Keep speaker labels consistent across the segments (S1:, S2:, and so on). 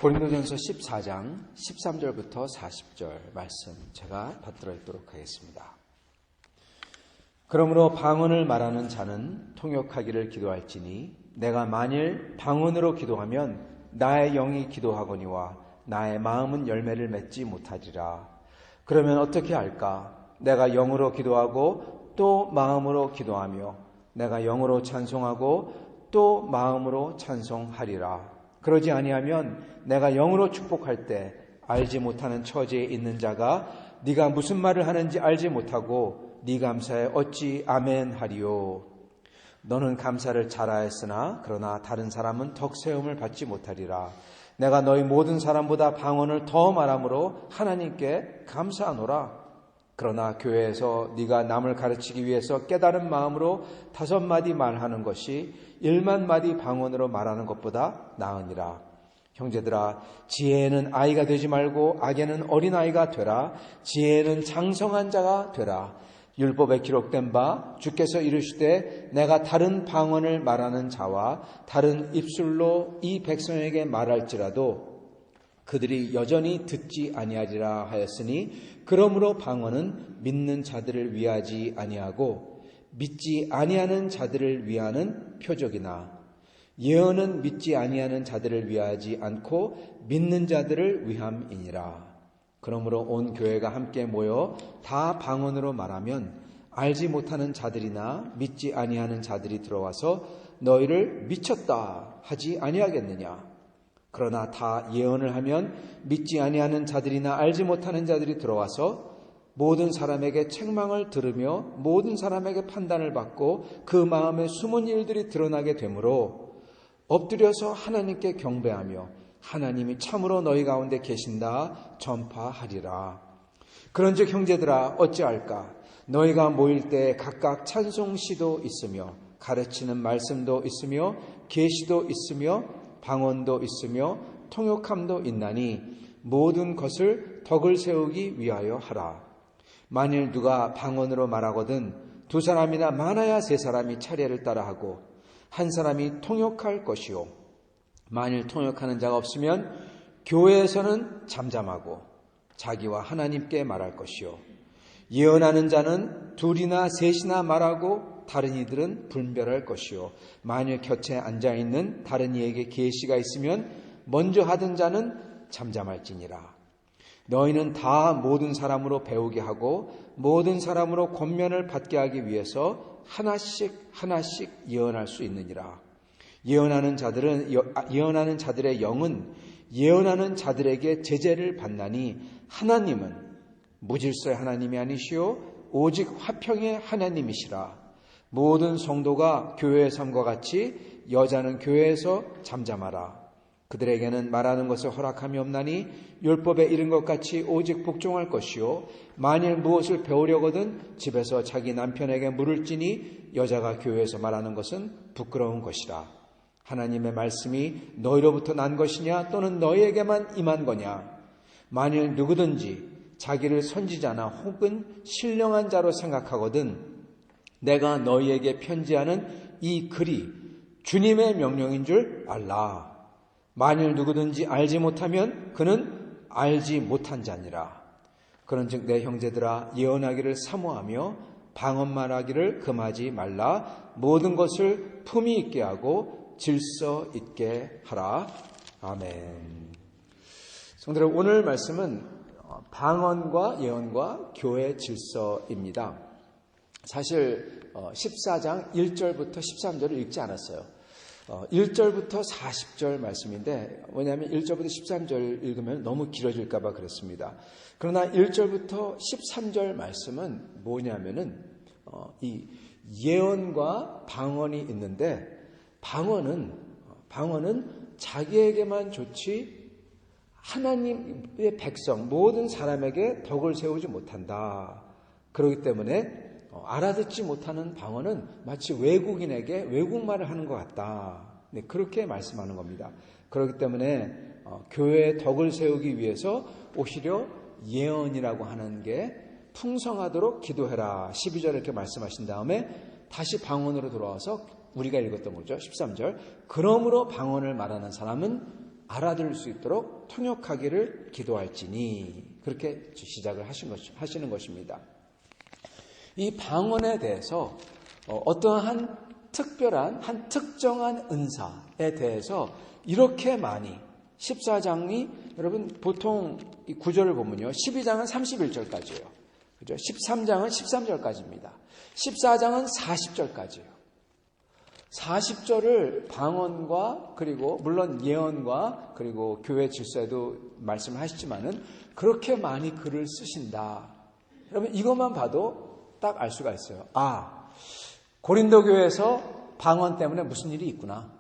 S1: 고린도전서 14장 13절부터 40절 말씀 제가 받들어 읽도록 하겠습니다. 그러므로 방언을 말하는 자는 통역하기를 기도할지니 내가 만일 방언으로 기도하면 나의 영이 기도하거니와 나의 마음은 열매를 맺지 못하리라. 그러면 어떻게 할까? 내가 영으로 기도하고 또 마음으로 기도하며 내가 영으로 찬송하고 또 마음으로 찬송하리라. 그러지 아니하면 내가 영으로 축복할 때 알지 못하는 처지에 있는 자가 네가 무슨 말을 하는지 알지 못하고 네 감사에 어찌 아멘 하리요. 너는 감사를 잘하였으나 그러나 다른 사람은 덕세움을 받지 못하리라. 내가 너희 모든 사람보다 방언을 더 말함으로 하나님께 감사하노라. 그러나 교회에서 네가 남을 가르치기 위해서 깨달은 마음으로 5마디 말하는 것이 1만마디 방언으로 말하는 것보다 나으니라. 형제들아, 지혜에는 아이가 되지 말고 악에는 어린아이가 되라. 지혜에는 장성한 자가 되라. 율법에 기록된 바 주께서 이르시되 내가 다른 방언을 말하는 자와 다른 입술로 이 백성에게 말할지라도 그들이 여전히 듣지 아니하리라 하였으니 그러므로 방언은 믿는 자들을 위하지 아니하고 믿지 아니하는 자들을 위하는 표적이나 예언은 믿지 아니하는 자들을 위하지 않고 믿는 자들을 위함이니라. 그러므로 온 교회가 함께 모여 다 방언으로 말하면 알지 못하는 자들이나 믿지 아니하는 자들이 들어와서 너희를 미쳤다 하지 아니하겠느냐. 그러나 다 예언을 하면 믿지 아니하는 자들이나 알지 못하는 자들이 들어와서 모든 사람에게 책망을 들으며 모든 사람에게 판단을 받고 그 마음에 숨은 일들이 드러나게 되므로 엎드려서 하나님께 경배하며 하나님이 참으로 너희 가운데 계신다 전파하리라. 그런즉 형제들아 어찌할까? 너희가 모일 때 각각 찬송시도 있으며 가르치는 말씀도 있으며 계시도 있으며 방언도 있으며 통역함도 있나니 모든 것을 덕을 세우기 위하여 하라. 만일 누가 방언으로 말하거든 2사람이나 많아야 3사람이 차례를 따라하고 한 사람이 통역할 것이요. 만일 통역하는 자가 없으면 교회에서는 잠잠하고 자기와 하나님께 말할 것이요. 예언하는 자는 2이나 3이나 말하고 다른 이들은 분별할 것이요. 만일 곁에 앉아있는 다른 이에게 계시가 있으면 먼저 하던 자는 잠잠할지니라. 너희는 다 모든 사람으로 배우게 하고 모든 사람으로 권면을 받게 하기 위해서 하나씩 예언할 수 있느니라. 예언하는 자들의 영은 예언하는 자들에게 제재를 받나니 하나님은 무질서의 하나님이 아니시오 오직 화평의 하나님이시라. 모든 성도가 교회의 삶과 같이 여자는 교회에서 잠잠하라. 그들에게는 말하는 것을 허락함이 없나니 율법에 이른 것 같이 오직 복종할 것이요. 만일 무엇을 배우려거든 집에서 자기 남편에게 물을지니 여자가 교회에서 말하는 것은 부끄러운 것이라. 하나님의 말씀이 너희로부터 난 것이냐 또는 너희에게만 임한 거냐. 만일 누구든지 자기를 선지자나 혹은 신령한 자로 생각하거든 내가 너희에게 편지하는 이 글이 주님의 명령인 줄 알라. 만일 누구든지 알지 못하면 그는 알지 못한 자니라. 그런즉 내 형제들아 예언하기를 사모하며 방언 말하기를 금하지 말라. 모든 것을 품위 있게 하고 질서 있게 하라. 아멘. 성도들, 오늘 말씀은 방언과 예언과 교회 질서입니다. 사실 14장 1절부터 13절을 읽지 않았어요. 1절부터 40절 말씀인데 뭐냐면 1절부터 13절 읽으면 너무 길어질까 봐 그랬습니다. 그러나 1절부터 13절 말씀은 뭐냐면은 이 예언과 방언이 있는데 방언은 자기에게만 좋지 하나님의 백성 모든 사람에게 덕을 세우지 못한다. 그렇기 때문에 알아듣지 못하는 방언은 마치 외국인에게 외국말을 하는 것 같다. 네, 그렇게 말씀하는 겁니다. 그렇기 때문에 교회의 덕을 세우기 위해서 오히려 예언이라고 하는 게 풍성하도록 기도해라. 12절 이렇게 말씀하신 다음에 다시 방언으로 돌아와서 우리가 읽었던 거죠. 13절. 그러므로 방언을 말하는 사람은 알아들을 수 있도록 통역하기를 기도할지니, 그렇게 시작을 하시는 것입니다. 이 방언에 대해서 어떠한 특별한 한 특정한 은사에 대해서 이렇게 많이 14장이 여러분 보통 이 구절을 보면요, 12장은 31절까지예요. 그죠? 13장은 13절까지입니다. 14장은 40절까지예요. 40절을 방언과 그리고 물론 예언과 그리고 교회 질서에도 말씀하시지만은 그렇게 많이 글을 쓰신다. 여러분 이것만 봐도 딱 알 수가 있어요. 아, 고린도 교회에서 방언 때문에 무슨 일이 있구나.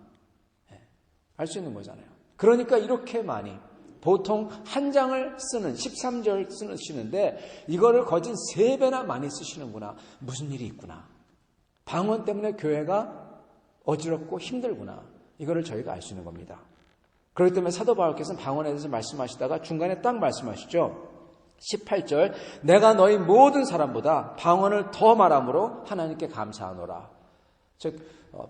S1: 알 수 있는 거잖아요. 그러니까 이렇게 많이 보통 한 장을 쓰는 13절 쓰시는데 이거를 거진 3배나 많이 쓰시는구나. 무슨 일이 있구나. 방언 때문에 교회가 어지럽고 힘들구나. 이거를 저희가 알 수 있는 겁니다. 그렇기 때문에 사도 바울께서는 방언에 대해서 말씀하시다가 중간에 딱 말씀하시죠. 18절, 내가 너희 모든 사람보다 방언을 더 말함으로 하나님께 감사하노라. 즉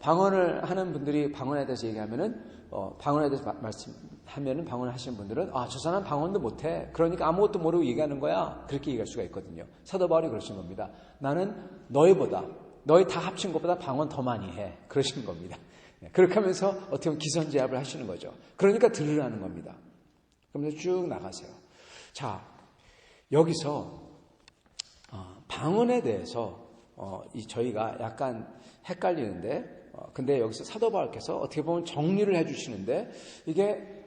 S1: 방언을 하는 분들이 방언에 대해서 얘기하면은 방언에 대해서 말씀하면은 방언을 하시는 분들은 아, 저 사람 방언도 못해. 그러니까 아무것도 모르고 얘기하는 거야. 그렇게 얘기할 수가 있거든요. 사도 바울이 그러신 겁니다. 나는 너희보다 너희 다 합친 것보다 방언 더 많이 해. 그러시는 겁니다. 그렇게 하면서 어떻게 보면 기선제압을 하시는 거죠. 그러니까 들으라는 겁니다. 그러면서 쭉 나가세요. 자, 여기서 방언에 대해서 저희가 약간 헷갈리는데 근데 여기서 사도 바울께서 어떻게 보면 정리를 해주시는데 이게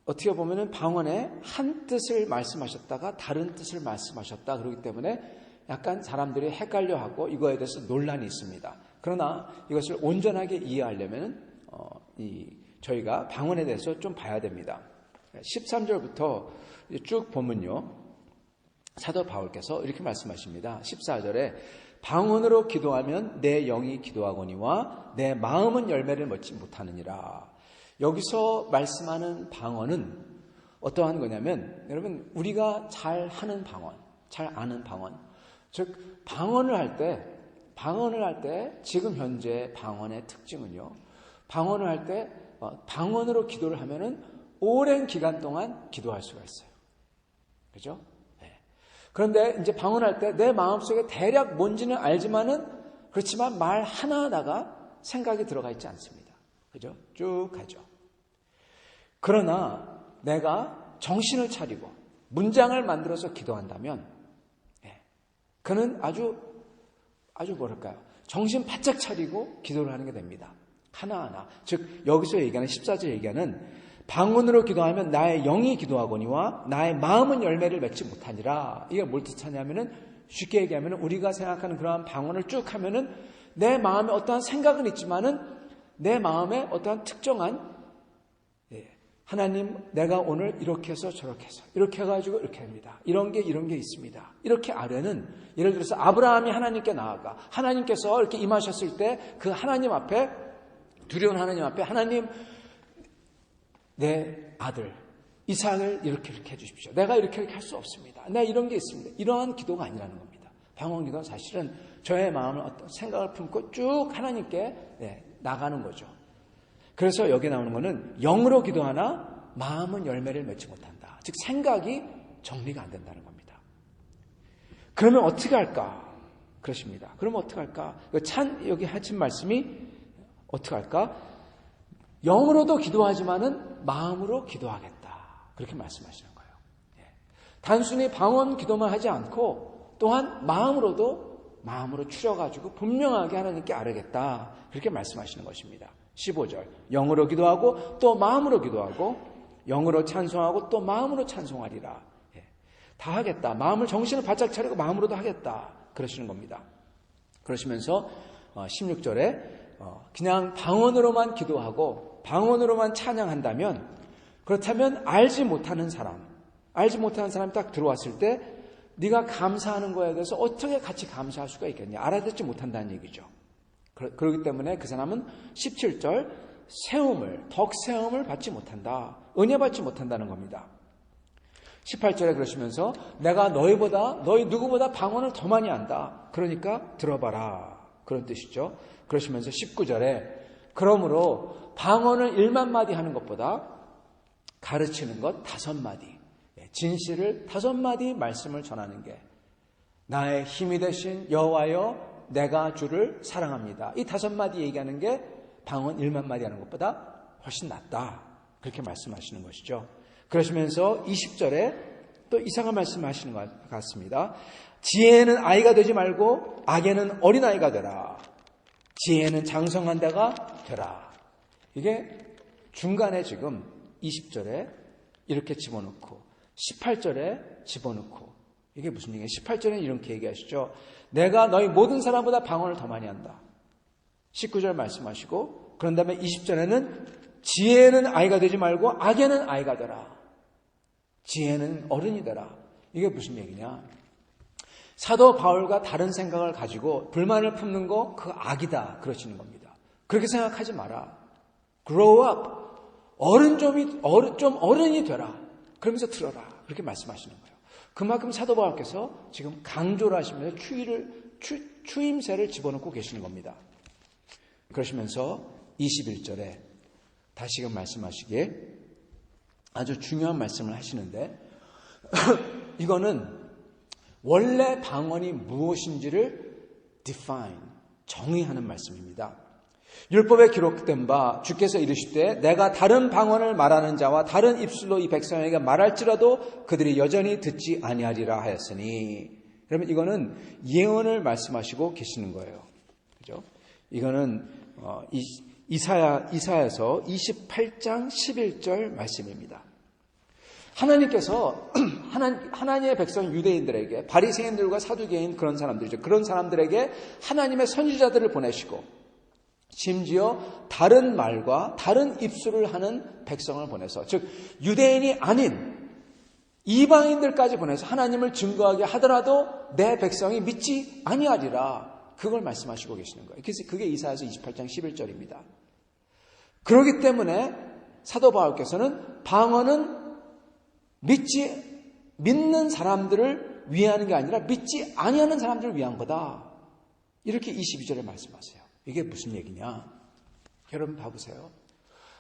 S1: 어떻게 보면은 방언의 한 뜻을 말씀하셨다가 다른 뜻을 말씀하셨다. 그렇기 때문에 약간 사람들이 헷갈려하고 이거에 대해서 논란이 있습니다. 그러나 이것을 온전하게 이해하려면 저희가 방언에 대해서 좀 봐야 됩니다. 13절부터 쭉 보면요, 사도 바울께서 이렇게 말씀하십니다. 14절에 방언으로 기도하면 내 영이 기도하거니와 내 마음은 열매를 맺지 못하느니라. 여기서 말씀하는 방언은 어떠한 거냐면 여러분 우리가 잘 하는 방언, 잘 아는 방언, 즉 방언을 할 때 지금 현재 방언의 특징은요, 방언을 할 때 방언으로 기도를 하면은 오랜 기간 동안 기도할 수가 있어요. 그죠? 네. 그런데 이제 방언할 때 내 마음속에 대략 뭔지는 알지만은 그렇지만 말 하나하나가 생각이 들어가 있지 않습니다. 그죠? 쭉 가죠. 그러나 내가 정신을 차리고 문장을 만들어서 기도한다면 그는 아주 뭐랄까요? 정신 바짝 차리고 기도를 하는 게 됩니다. 하나하나. 즉 여기서 얘기하는 14절 얘기하는 방언으로 기도하면 나의 영이 기도하거니와 나의 마음은 열매를 맺지 못하니라. 이게 뭘 뜻하냐면은 쉽게 얘기하면 우리가 생각하는 그러한 방언을 쭉 하면은 내 마음에 어떠한 생각은 있지만은 내 마음에 어떠한 특정한 하나님 내가 오늘 이렇게 해서 저렇게 해서 이렇게 해가지고 이렇게 합니다. 이런 게 있습니다. 이렇게 아뢰는 예를 들어서 아브라함이 하나님께 나아가 하나님께서 이렇게 임하셨을 때 그 하나님 앞에 두려운 하나님 앞에 하나님 내 아들 이삭을 이렇게 해주십시오. 내가 이렇게 할 수 없습니다. 내가 이런 게 있습니다. 이러한 기도가 아니라는 겁니다. 방언 기도는 사실은 저의 마음을 어떤 생각을 품고 쭉 하나님께 나가는 거죠. 그래서 여기 나오는 거는 영으로 기도하나 마음은 열매를 맺지 못한다. 즉 생각이 정리가 안 된다는 겁니다. 그러면 어떻게 할까? 그러십니다. 그러면 어떻게 할까? 여기 하신 말씀이 어떻게 할까? 영으로도 기도하지만은 마음으로 기도하겠다. 그렇게 말씀하시는 거예요. 단순히 방언 기도만 하지 않고 또한 마음으로 추려가지고 분명하게 하나님께 아뢰겠다. 그렇게 말씀하시는 것입니다. 15절 영으로 기도하고 또 마음으로 기도하고 영으로 찬송하고 또 마음으로 찬송하리라. 다 하겠다. 마음을 정신을 바짝 차리고 마음으로도 하겠다. 그러시는 겁니다. 그러시면서 16절에 그냥 방언으로만 기도하고 방언으로만 찬양한다면 그렇다면 알지 못하는 사람이 딱 들어왔을 때 네가 감사하는 거에 대해서 어떻게 같이 감사할 수가 있겠냐. 알아듣지 못한다는 얘기죠. 그렇기 때문에 그 사람은 17절 덕세움을 받지 못한다. 은혜 받지 못한다는 겁니다. 18절에 그러시면서 내가 너희 누구보다 방언을 더 많이 한다. 그러니까 들어봐라. 그런 뜻이죠. 그러시면서 19절에 그러므로 방언을 1만 마디 하는 것보다 가르치는 것 5마디, 진실을 5마디 말씀을 전하는 게 나의 힘이 되신 여호와여 내가 주를 사랑합니다. 이 5마디 얘기하는 게 방언 1만 마디 하는 것보다 훨씬 낫다. 그렇게 말씀하시는 것이죠. 그러시면서 20절에 또 이상한 말씀하시는 것 같습니다. 지혜는 아이가 되지 말고 악에는 어린아이가 되라. 지혜는 장성한 데가 되라. 이게 중간에 지금 20절에 이렇게 집어넣고 18절에 집어넣고 이게 무슨 얘기예요? 18절에는 이렇게 얘기하시죠. 내가 너희 모든 사람보다 방언을 더 많이 한다. 19절 말씀하시고 그런 다음에 20절에는 지혜는 아이가 되지 말고 악에는 아이가 되라. 지혜는 어른이 되라. 이게 무슨 얘기냐? 사도 바울과 다른 생각을 가지고 불만을 품는 거 그 악이다 그러시는 겁니다. 그렇게 생각하지 마라. Grow up. 좀 어른이 되라. 그러면서 들어라. 그렇게 말씀하시는 거예요. 그만큼 사도 바울께서 지금 강조를 하시면서 추임새를 집어넣고 계시는 겁니다. 그러시면서 21절에 다시금 말씀하시기에 아주 중요한 말씀을 하시는데 이거는 원래 방언이 무엇인지를 define, 정의하는 말씀입니다. 율법에 기록된 바 주께서 이르시되 내가 다른 방언을 말하는 자와 다른 입술로 이 백성에게 말할지라도 그들이 여전히 듣지 아니하리라 하였으니, 그러면 이거는 예언을 말씀하시고 계시는 거예요. 그죠? 이거는 이사야서 28장 11절 말씀입니다. 하나님께서 하나님의 백성 유대인들에게, 바리새인들과 사두개인 그런 사람들이죠. 그런 사람들에게 하나님의 선지자들을 보내시고 심지어 다른 말과 다른 입술을 하는 백성을 보내서, 즉 유대인이 아닌 이방인들까지 보내서 하나님을 증거하게 하더라도 내 백성이 믿지 아니하리라, 그걸 말씀하시고 계시는 거예요. 그래서 그게 이사야서 28장 11절입니다. 그렇기 때문에 사도 바울께서는 방언은 믿는 사람들을 위하는 게 아니라 믿지 아니하는 사람들을 위한 거다, 이렇게 22절에 말씀하세요. 이게 무슨 얘기냐? 여러분 봐보세요.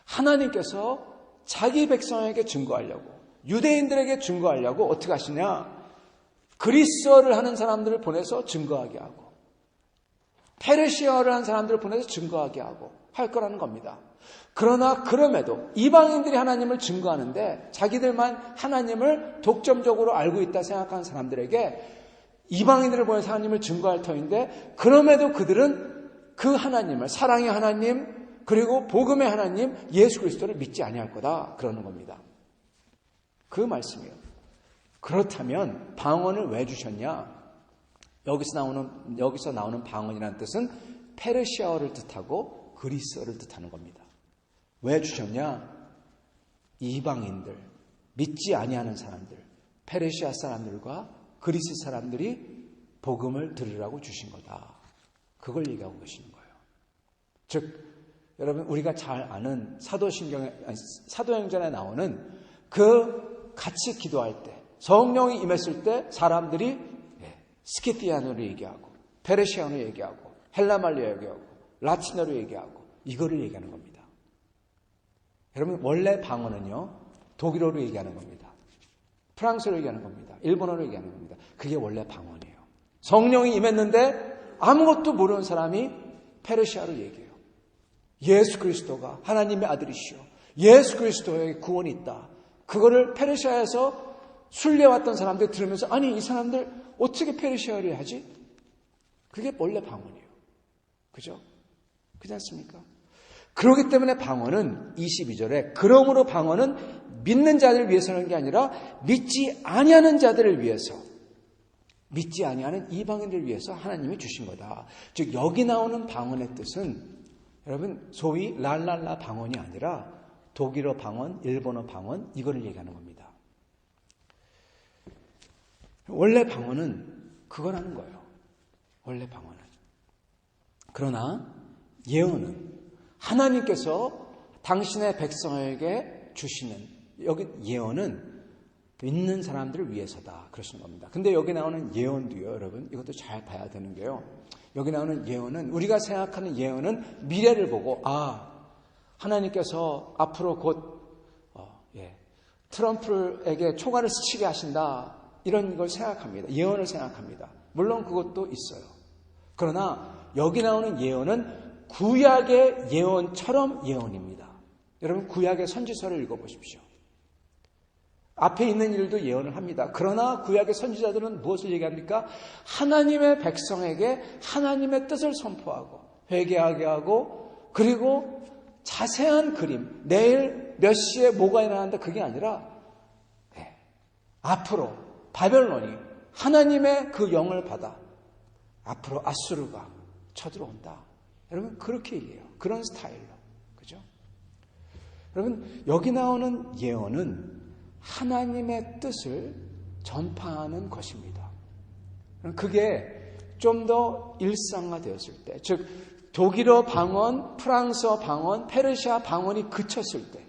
S1: 하나님께서 자기 백성에게 증거하려고, 유대인들에게 증거하려고 어떻게 하시냐? 그리스어를 하는 사람들을 보내서 증거하게 하고 페르시아어를 하는 사람들을 보내서 증거하게 하고 할 거라는 겁니다. 그러나 그럼에도 이방인들이 하나님을 증거하는데 자기들만 하나님을 독점적으로 알고 있다 생각하는 사람들에게 이방인들을 보내서 하나님을 증거할 터인데, 그럼에도 그들은 그 하나님을, 사랑의 하나님 그리고 복음의 하나님 예수 그리스도를 믿지 아니할 거다, 그러는 겁니다. 그 말씀이에요. 그렇다면 방언을 왜 주셨냐? 여기서 나오는 방언이라는 뜻은 페르시아어를 뜻하고 그리스어를 뜻하는 겁니다. 왜 주셨냐? 이방인들, 믿지 아니하는 사람들, 페르시아 사람들과 그리스 사람들이 복음을 들으라고 주신 거다, 그걸 얘기하고 계시는 거예요. 즉 여러분, 우리가 잘 아는 사도행전에 나오는 그 같이 기도할 때, 성령이 임했을 때 사람들이 스키티아노로 얘기하고 페르시아어로 얘기하고 헬라말로 얘기하고 라틴어로 얘기하고 이거를 얘기하는 겁니다. 여러분, 원래 방언은요 독일어로 얘기하는 겁니다. 프랑스어로 얘기하는 겁니다. 일본어로 얘기하는 겁니다. 그게 원래 방언이에요. 성령이 임했는데 아무것도 모르는 사람이 페르시아로 얘기해요. 예수 그리스도가 하나님의 아들이시오, 예수 그리스도에게 구원이 있다, 그거를 페르시아에서 순례왔던 사람들 들으면서 아니 이 사람들 어떻게 페르시아어를 하지? 그게 원래 방언이에요. 그죠? 그렇지 않습니까? 그렇기 때문에 방언은 22절에 그러므로 방언은 믿는 자들을 위해서 하는 게 아니라 믿지 아니하는 자들을 위해서, 믿지 아니하는 이방인들을 위해서 하나님이 주신 거다. 즉 여기 나오는 방언의 뜻은 여러분 소위 랄랄라 방언이 아니라 독일어 방언, 일본어 방언, 이거를 얘기하는 겁니다. 원래 방언은 그거라는 거예요. 원래 방언은. 그러나 예언은 하나님께서 당신의 백성에게 주시는, 여기 예언은 믿는 사람들을 위해서다 그러시는 겁니다. 근데 여기 나오는 예언도요, 여러분 이것도 잘 봐야 되는 게요, 여기 나오는 예언은, 우리가 생각하는 예언은 미래를 보고 하나님께서 앞으로 곧 트럼프에게 초과를 스치게 하신다. 이런 걸 생각합니다. 예언을 생각합니다. 물론 그것도 있어요. 그러나 여기 나오는 예언은 구약의 예언처럼 예언입니다. 여러분 구약의 선지서를 읽어보십시오. 앞에 있는 일도 예언을 합니다. 그러나 구약의 선지자들은 무엇을 얘기합니까? 하나님의 백성에게 하나님의 뜻을 선포하고 회개하게 하고 그리고 자세한 그림, 내일 몇 시에 뭐가 일어난다 그게 아니라 앞으로 바벨론이 하나님의 그 영을 받아 앞으로 아수르가 쳐들어온다. 여러분 그렇게 얘기해요. 그런 스타일로. 그죠? 여러분 여기 나오는 예언은 하나님의 뜻을 전파하는 것입니다. 그게 좀 더 일상화되었을 때, 즉 독일어 방언, 프랑스어 방언, 페르시아 방언이 그쳤을 때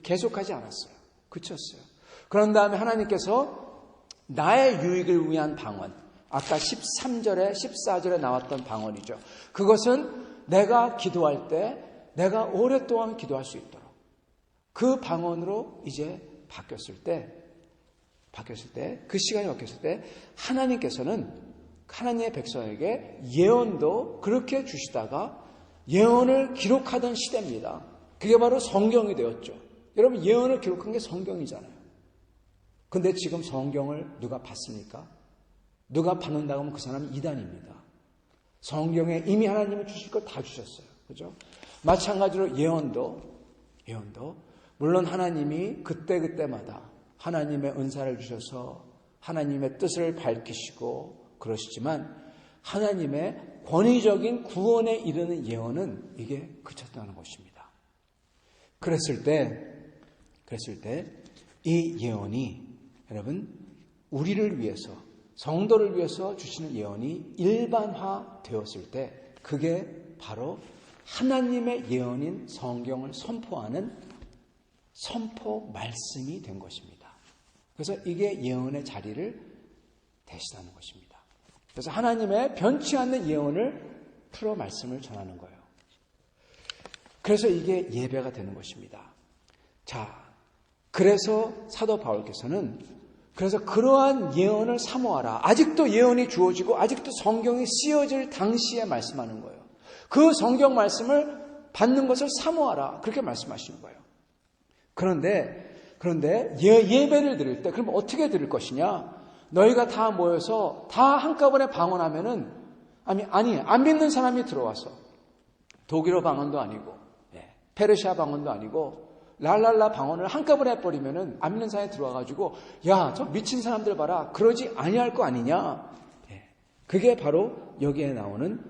S1: 계속하지 않았어요. 그쳤어요. 그런 다음에 하나님께서 나의 유익을 위한 방언, 아까 13절에 14절에 나왔던 방언이죠. 그것은 내가 기도할 때 내가 오랫동안 기도할 수 있도록 그 방언으로 이제 바뀌었을 때 그 시간이 바뀌었을 때 하나님께서는 하나님의 백성에게 예언도 그렇게 주시다가 예언을 기록하던 시대입니다. 그게 바로 성경이 되었죠. 여러분 예언을 기록한 게 성경이잖아요. 근데 지금 성경을 누가 받습니까? 누가 받는다고 하면 그 사람은 이단입니다. 성경에 이미 하나님이 주실 걸 다 주셨어요. 그죠? 마찬가지로 예언도 물론 하나님이 그때그때마다 하나님의 은사를 주셔서 하나님의 뜻을 밝히시고 그러시지만 하나님의 권위적인 구원에 이르는 예언은 이게 그쳤다는 것입니다. 그랬을 때 이 예언이 여러분 우리를 위해서 성도를 위해서 주시는 예언이 일반화 되었을 때 그게 바로 하나님의 예언인 성경을 선포하는 선포 말씀이 된 것입니다. 그래서 이게 예언의 자리를 대신하는 것입니다. 그래서 하나님의 변치 않는 예언을 풀어 말씀을 전하는 거예요. 그래서 이게 예배가 되는 것입니다. 자, 그래서 사도 바울께서는 그래서 그러한 예언을 사모하라. 아직도 예언이 주어지고 아직도 성경이 쓰여질 당시에 말씀하는 거예요. 그 성경 말씀을 받는 것을 사모하라. 그렇게 말씀하시는 거예요. 그런데 예배를 드릴 때 그럼 어떻게 드릴 것이냐? 너희가 다 모여서 다 한꺼번에 방언하면은 아니 안 믿는 사람이 들어와서 독일어 방언도 아니고 페르시아 방언도 아니고 랄랄라 방언을 한꺼번에 해버리면은 안 믿는 사람이 들어와가지고 야, 저 미친 사람들 봐라. 그러지 아니할 거 아니냐? 그게 바로 여기에 나오는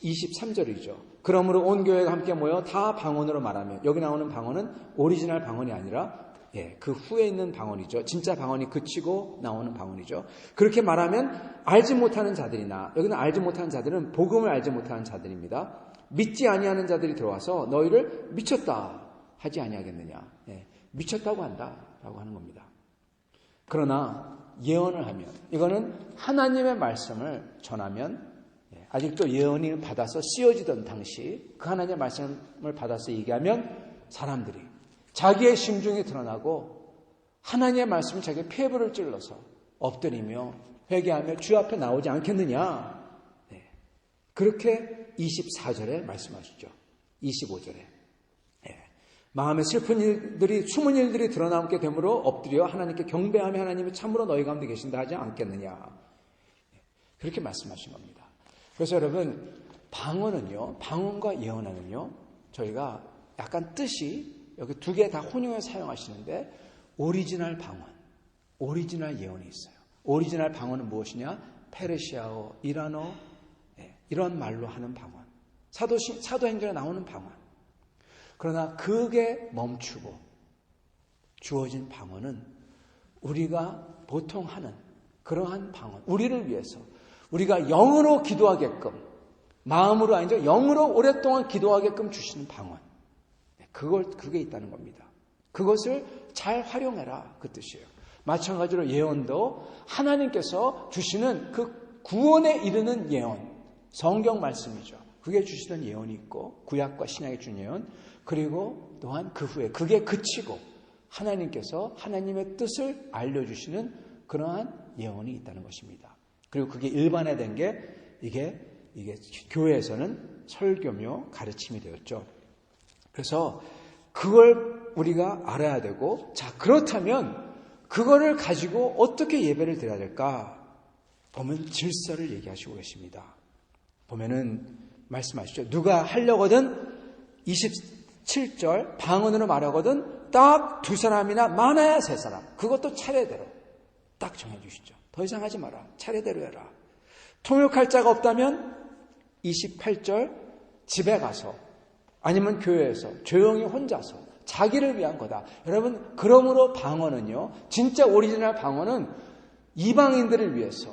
S1: 23절이죠. 그러므로 온 교회가 함께 모여 다 방언으로 말하며 여기 나오는 방언은 오리지널 방언이 아니라 그 후에 있는 방언이죠. 진짜 방언이 그치고 나오는 방언이죠. 그렇게 말하면 알지 못하는 자들이나 여기는 알지 못하는 자들은 복음을 알지 못하는 자들입니다. 믿지 아니하는 자들이 들어와서 너희를 미쳤다 하지 아니하겠느냐. 미쳤다고 한다라고 하는 겁니다. 그러나 예언을 하면 이거는 하나님의 말씀을 전하면 아직도 예언을 받아서 씌워지던 당시 그 하나님의 말씀을 받아서 얘기하면 사람들이 자기의 심중이 드러나고 하나님의 말씀을 자기의 폐부를 찔러서 엎드리며 회개하며 주 앞에 나오지 않겠느냐. 그렇게 24절에 말씀하시죠. 25절에. 마음에 슬픈 일들이 숨은 일들이 드러나게 되므로 엎드려 하나님께 경배하며 하나님이 참으로 너희 가운데 계신다 하지 않겠느냐. 그렇게 말씀하신 겁니다. 그래서 여러분 방언과 예언은요 저희가 약간 뜻이 여기 두 개 다 혼용해 사용하시는데 오리지널 방언, 오리지널 예언이 있어요. 오리지널 방언은 무엇이냐? 페르시아어, 이란어 이런 말로 하는 방언. 사도행전에 나오는 방언. 그러나 그게 멈추고 주어진 방언은 우리가 보통 하는 그러한 방언. 우리를 위해서 우리가 영으로 기도하게끔 마음으로 아니죠. 영으로 오랫동안 기도하게끔 주시는 방언. 그게 있다는 겁니다. 그것을 잘 활용해라. 그 뜻이에요. 마찬가지로 예언도 하나님께서 주시는 그 구원에 이르는 예언. 성경 말씀이죠. 그게 주시던 예언이 있고 구약과 신약에 준 예언. 그리고 또한 그 후에 그게 그치고 하나님께서 하나님의 뜻을 알려주시는 그러한 예언이 있다는 것입니다. 그리고 그게 일반화된 게 이게 교회에서는 설교며 가르침이 되었죠. 그래서 그걸 우리가 알아야 되고, 자, 그렇다면 그거를 가지고 어떻게 예배를 드려야 될까? 보면 질서를 얘기하시고 계십니다. 보면은 말씀하시죠. 누가 하려거든 27절 방언으로 말하거든 딱 2사람이나 많아야 3사람. 그것도 차례대로 딱 정해주시죠. 더 이상 하지 마라. 차례대로 해라. 통역할 자가 없다면 28절 집에 가서 아니면 교회에서 조용히 혼자서 자기를 위한 거다. 여러분, 그러므로 방언은요, 진짜 오리지널 방언은 이방인들을 위해서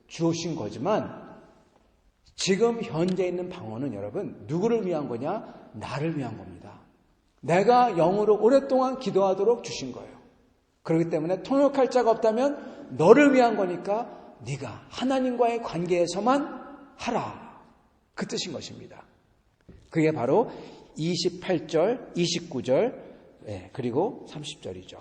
S1: 주어진 거지만 지금 현재 있는 방언은 여러분 누구를 위한 거냐? 나를 위한 겁니다. 내가 영으로 오랫동안 기도하도록 주신 거예요. 그렇기 때문에 통역할 자가 없다면 너를 위한 거니까 네가 하나님과의 관계에서만 하라. 그 뜻인 것입니다. 그게 바로 28절, 29절, 그리고 30절이죠.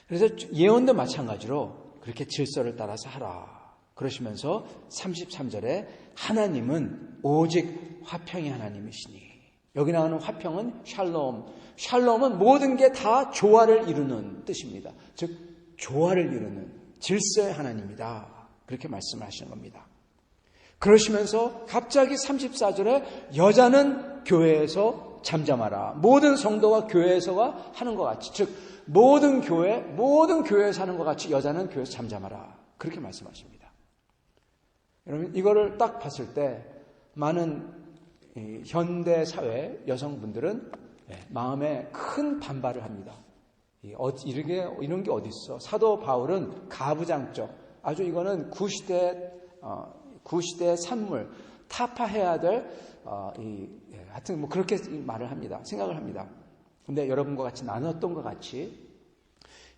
S1: 그래서 예언도 마찬가지로 그렇게 질서를 따라서 하라. 그러시면서 33절에 하나님은 오직 화평의 하나님이시니, 여기 나오는 화평은 샬롬. 샬롬은 모든 게 다 조화를 이루는 뜻입니다. 즉 조화를 이루는 질서의 하나님이다. 그렇게 말씀하시는 겁니다. 그러시면서 갑자기 34절에 여자는 교회에서 잠잠하라. 모든 성도가 교회에서가 하는 것 같이, 즉 모든 교회에서 하는 것 같이 여자는 교회에서 잠잠하라. 그렇게 말씀하십니다. 여러분, 이거를 딱 봤을 때 많은 현대 사회 여성분들은 마음에 큰 반발을 합니다. 이런 게 어디 있어? 사도 바울은 가부장적, 아주 이거는 구시대의 산물, 타파해야 될 하여튼 뭐 그렇게 말을 합니다. 생각을 합니다. 근데 여러분과 같이 나눴던 것 같이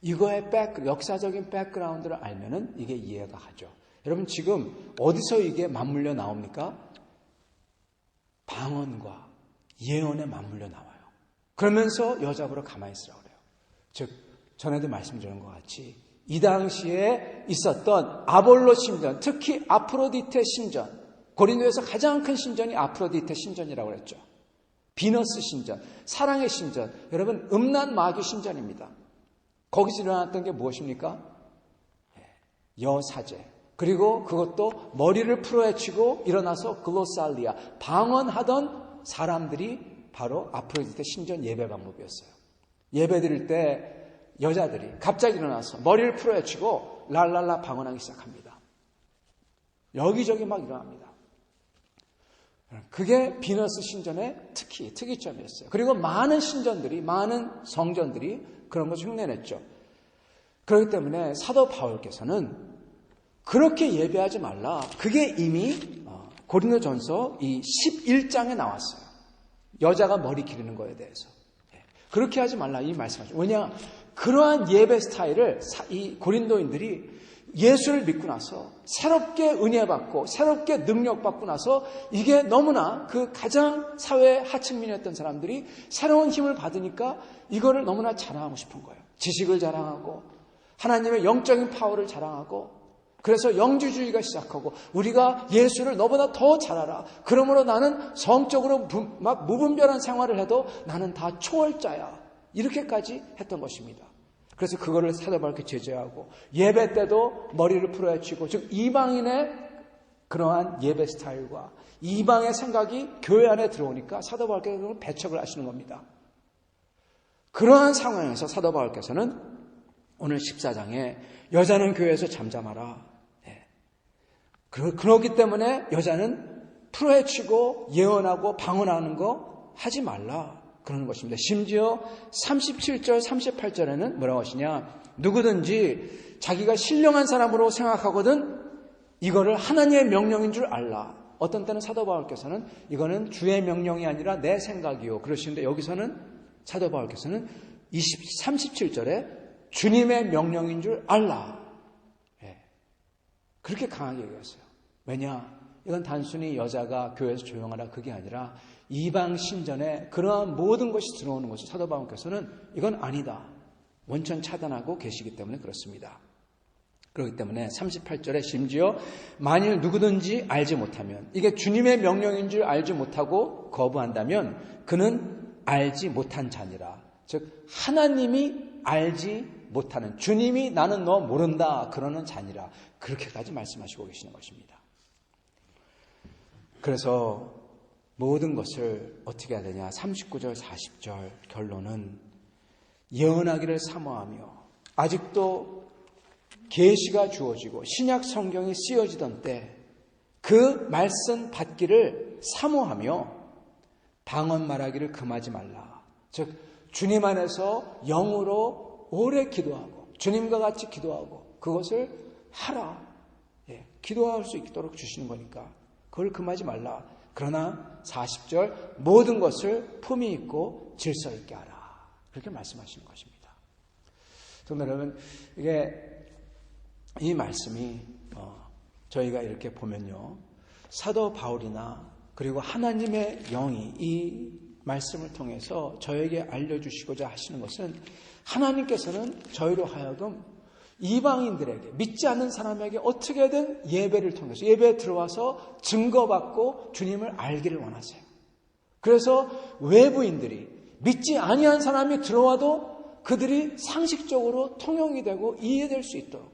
S1: 이거의 역사적인 백그라운드를 알면은 이게 이해가 가죠. 여러분, 지금 어디서 이게 맞물려 나옵니까? 방언과 예언에 맞물려 나와요. 그러면서 여자보러 가만히 있으라고 그래요. 즉 전에도 말씀드린 것 같이 이 당시에 있었던 아볼로 신전, 특히 아프로디테 신전, 고린도에서 가장 큰 신전이 아프로디테 신전이라고 그랬죠. 비너스 신전, 사랑의 신전, 여러분 음란 마귀 신전입니다. 거기서 일어났던 게 무엇입니까? 여사제. 그리고 그것도 머리를 풀어헤치고 일어나서 글로살리아, 방언하던 사람들이 바로 아프로디테 신전 예배 방법이었어요. 예배 드릴 때 여자들이 갑자기 일어나서 머리를 풀어헤치고 랄랄라 방언하기 시작합니다. 여기저기 막 일어납니다. 그게 비너스 신전의 특이점이었어요. 그리고 많은 신전들이, 많은 성전들이 그런 것을 흉내냈죠. 그렇기 때문에 사도 바울께서는 그렇게 예배하지 말라. 그게 이미 고린도전서 이 11장에 나왔어요. 여자가 머리 기르는 거에 대해서. 그렇게 하지 말라 이 말씀하죠. 왜냐, 그러한 예배 스타일을 이 고린도인들이 예수를 믿고 나서 새롭게 은혜받고 새롭게 능력받고 나서 이게 너무나 그 가장 사회 하층민이었던 사람들이 새로운 힘을 받으니까 이거를 너무나 자랑하고 싶은 거예요. 지식을 자랑하고 하나님의 영적인 파워를 자랑하고, 그래서 영주주의가 시작하고 우리가 예수를 너보다 더 잘 알아. 그러므로 나는 성적으로 막 무분별한 생활을 해도 나는 다 초월자야. 이렇게까지 했던 것입니다. 그래서 그거를 사도 바울께 제재하고 예배 때도 머리를 풀어헤치고, 즉 이방인의 그러한 예배 스타일과 이방의 생각이 교회 안에 들어오니까 사도 바울께서 배척을 하시는 겁니다. 그러한 상황에서 사도 바울께서는 오늘 14장에 여자는 교회에서 잠잠하라. 그렇기 때문에 여자는 풀어헤치고 예언하고 방언하는 거 하지 말라. 그러는 것입니다. 심지어 37절, 38절에는 뭐라고 하시냐. 누구든지 자기가 신령한 사람으로 생각하거든 이거를 하나님의 명령인 줄 알라. 어떤 때는 사도 바울께서는 이거는 주의 명령이 아니라 내 생각이요. 그러시는데 여기서는 사도 바울께서는 37절에 주님의 명령인 줄 알라. 그렇게 강하게 얘기했어요. 왜냐? 이건 단순히 여자가 교회에서 조용하라 그게 아니라 이방 신전에 그러한 모든 것이 들어오는 것을 사도 바울께서는 이건 아니다. 원천 차단하고 계시기 때문에 그렇습니다. 그렇기 때문에 38절에 심지어 만일 누구든지 알지 못하면, 이게 주님의 명령인 줄 알지 못하고 거부한다면 그는 알지 못한 자니라. 즉 하나님이 알지 못하는, 주님이 나는 너 모른다 그러는 자니라. 그렇게까지 말씀하시고 계시는 것입니다. 그래서 모든 것을 어떻게 해야 되냐. 39절 40절 결론은 예언하기를 사모하며 아직도 계시가 주어지고 신약 성경이 쓰여지던 때 그 말씀 받기를 사모하며 방언 말하기를 금하지 말라. 즉 주님 안에서 영으로 오래 기도하고 주님과 같이 기도하고 그것을 하라. 기도할 수 있도록 주시는 거니까 그걸 금하지 말라. 그러나 40절 모든 것을 품위 있고 질서 있게 하라. 그렇게 말씀하시는 것입니다. 정말 여러분, 이 말씀이 저희가 이렇게 보면요, 사도 바울이나 그리고 하나님의 영이 이 말씀을 통해서 저에게 알려주시고자 하시는 것은 하나님께서는 저희로 하여금 이방인들에게, 믿지 않는 사람에게 어떻게든 예배를 통해서 예배에 들어와서 증거받고 주님을 알기를 원하세요. 그래서 외부인들이, 믿지 아니한 사람이 들어와도 그들이 상식적으로 통용이 되고 이해될 수 있도록,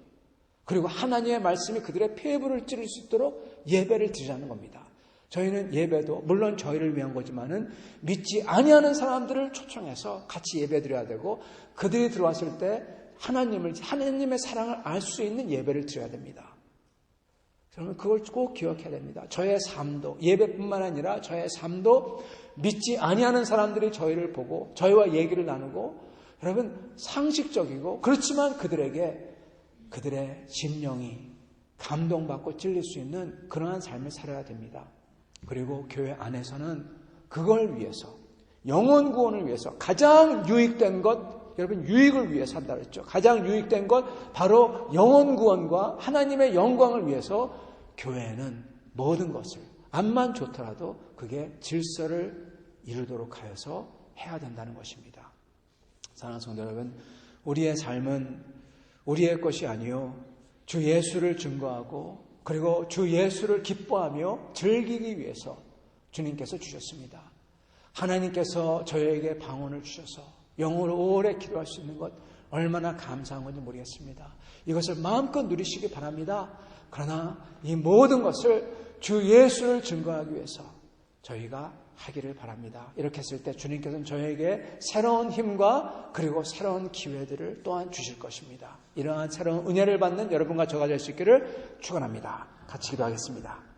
S1: 그리고 하나님의 말씀이 그들의 폐부를 찌를 수 있도록 예배를 드리자는 겁니다. 저희는 예배도 물론 저희를 위한 거지만은 믿지 아니하는 사람들을 초청해서 같이 예배드려야 되고, 그들이 들어왔을 때 하나님의 사랑을 알 수 있는 예배를 드려야 됩니다. 그러면 그걸 꼭 기억해야 됩니다. 저의 삶도, 예배뿐만 아니라 저의 삶도 믿지 아니하는 사람들이 저희를 보고 저희와 얘기를 나누고, 여러분 상식적이고 그렇지만 그들에게 그들의 심령이 감동받고 찔릴 수 있는 그러한 삶을 살아야 됩니다. 그리고 교회 안에서는 그걸 위해서, 영혼 구원을 위해서 가장 유익된 것, 여러분 유익을 위해서 한다고 했죠. 가장 유익된 것 바로 영혼 구원과 하나님의 영광을 위해서 교회는 모든 것을, 암만 좋더라도 그게 질서를 이루도록 하여서 해야 된다는 것입니다. 사랑하는 성도 여러분, 우리의 삶은 우리의 것이 아니요 주 예수를 증거하고 그리고 주 예수를 기뻐하며 즐기기 위해서 주님께서 주셨습니다. 하나님께서 저에게 방언을 주셔서 영으로 오래 기도할 수 있는 것 얼마나 감사한 건지 모르겠습니다. 이것을 마음껏 누리시기 바랍니다. 그러나 이 모든 것을 주 예수를 증거하기 위해서 저희가 하기를 바랍니다. 이렇게 했을 때 주님께서는 저에게 새로운 힘과 그리고 새로운 기회들을 또한 주실 것입니다. 이러한 새로운 은혜를 받는 여러분과 저가 될 수 있기를 축원합니다. 같이 기도하겠습니다.